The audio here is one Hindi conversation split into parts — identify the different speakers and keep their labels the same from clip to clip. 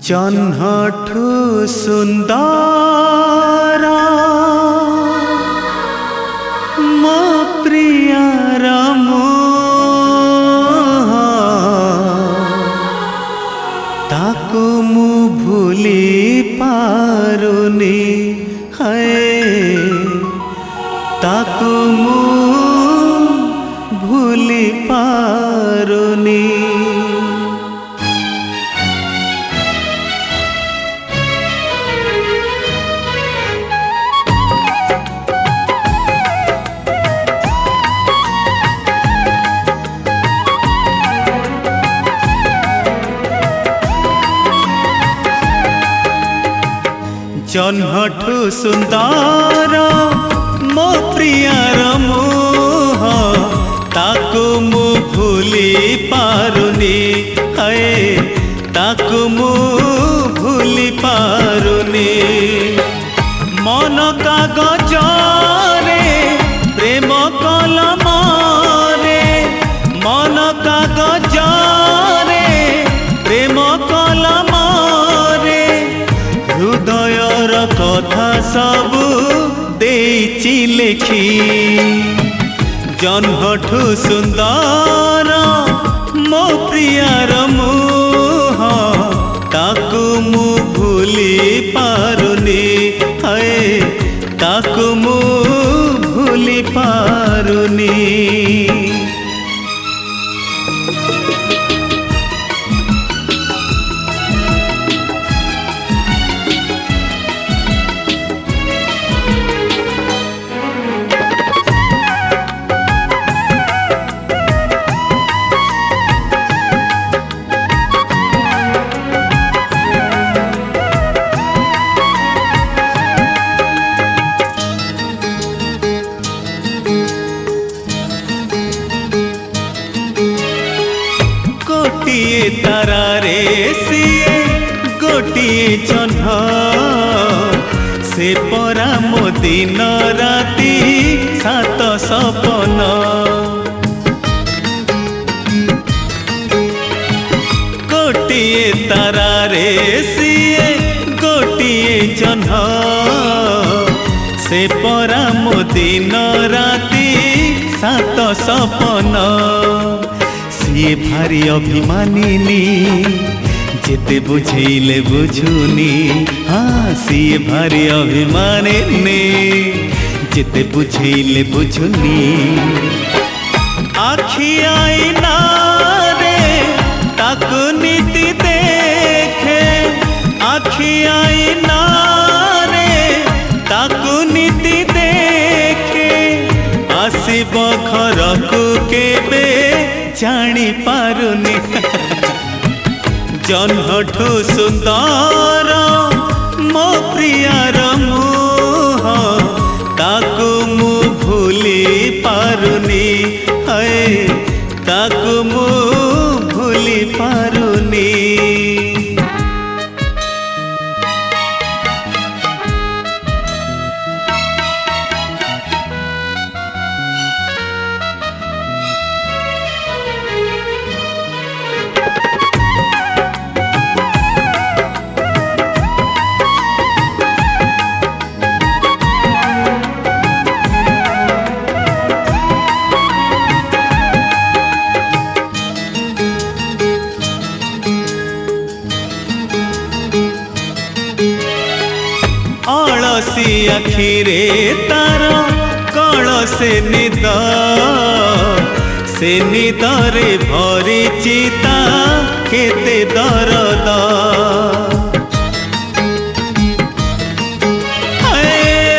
Speaker 1: जन्हठु सुंदर मो प्रियार मुह ताकु मु भूली पारुनी है ताकु मु भूली पारुनी। जन्हठु सुंदर मो प्रियार मुह ताकु मु भूली पारुनी है ताकु मु भूली पारुनी। मन कागज रे प्रेम कलम रे मन कागज रे प्रेम कलम रे हृदयर कथा सबु देइछि लेखी। जन्हठु सुंदर मो प्रियार मुह ताकु मु भूली पारुनी है ताकु मु भूली पारुनी। गोटिए तारा रे सिए गोटिए जह्न से परा मो दिन राति सात सपन। गोटिए तारा रे सिए गोटिए जह्न से परा मो दिन राति सात सपन। ये भारी अभिमानिनी जेते बुझेले बुझुनी हाँ सीए भारी अभिमानिनी जेते बुझेले बुझुनी। आखि आईना रे ताकु नीति देखे आखि आईना रे ताकु नीति देखे आसिब घरकु केबे जानी पारुनी। जन्हठु सुंदर मो प्रियार मुह ताकु मु भूली पारुनी है ताकु मु भूली पारुनी। अलसी आखिरे तार कलसे निद से निदरे भरी चिता केते दरद।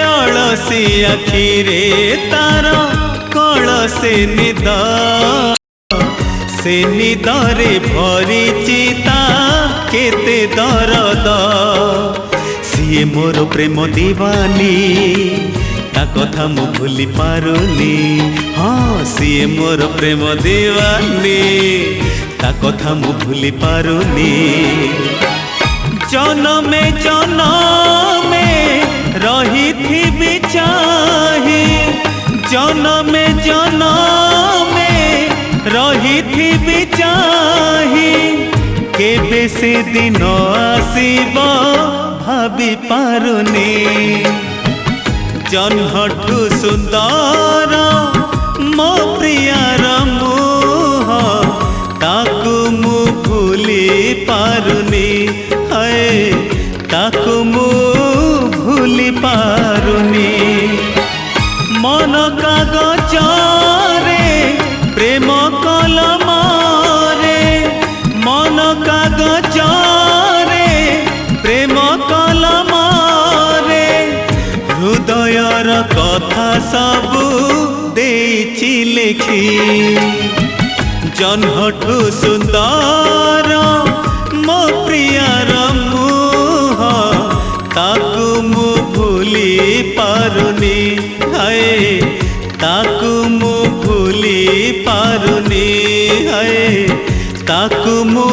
Speaker 1: अलसी आखिरे तार कलसे निद से निदरे भरी चिता केते दरद। सिए मोर प्रेम दीवानी ता कथा मु भूली पारुनी हाँ सिए मोर प्रेम दीवानी ता कथा मु भूली पारुनी। जनमे जनमे रही थी बिचाही जनमे जनमे रही थी बिचाही के केबे से दिन आसीब भाभी पारुनी जन्मठु सुंदर मो प्रियार मुह ताकू मु भूली पारुनी है ताकू मु भूली पारुनी मन कागजरे प्रेम कलमरे मन कागजरे प्रेम कलमरे हृदयर कथा सबू देछि लिखि जन्मठु सुंदर मो प्रियार मुह ताकू मु भूली पारुनी है ताकू मु भूली पारुनी है ताकू मु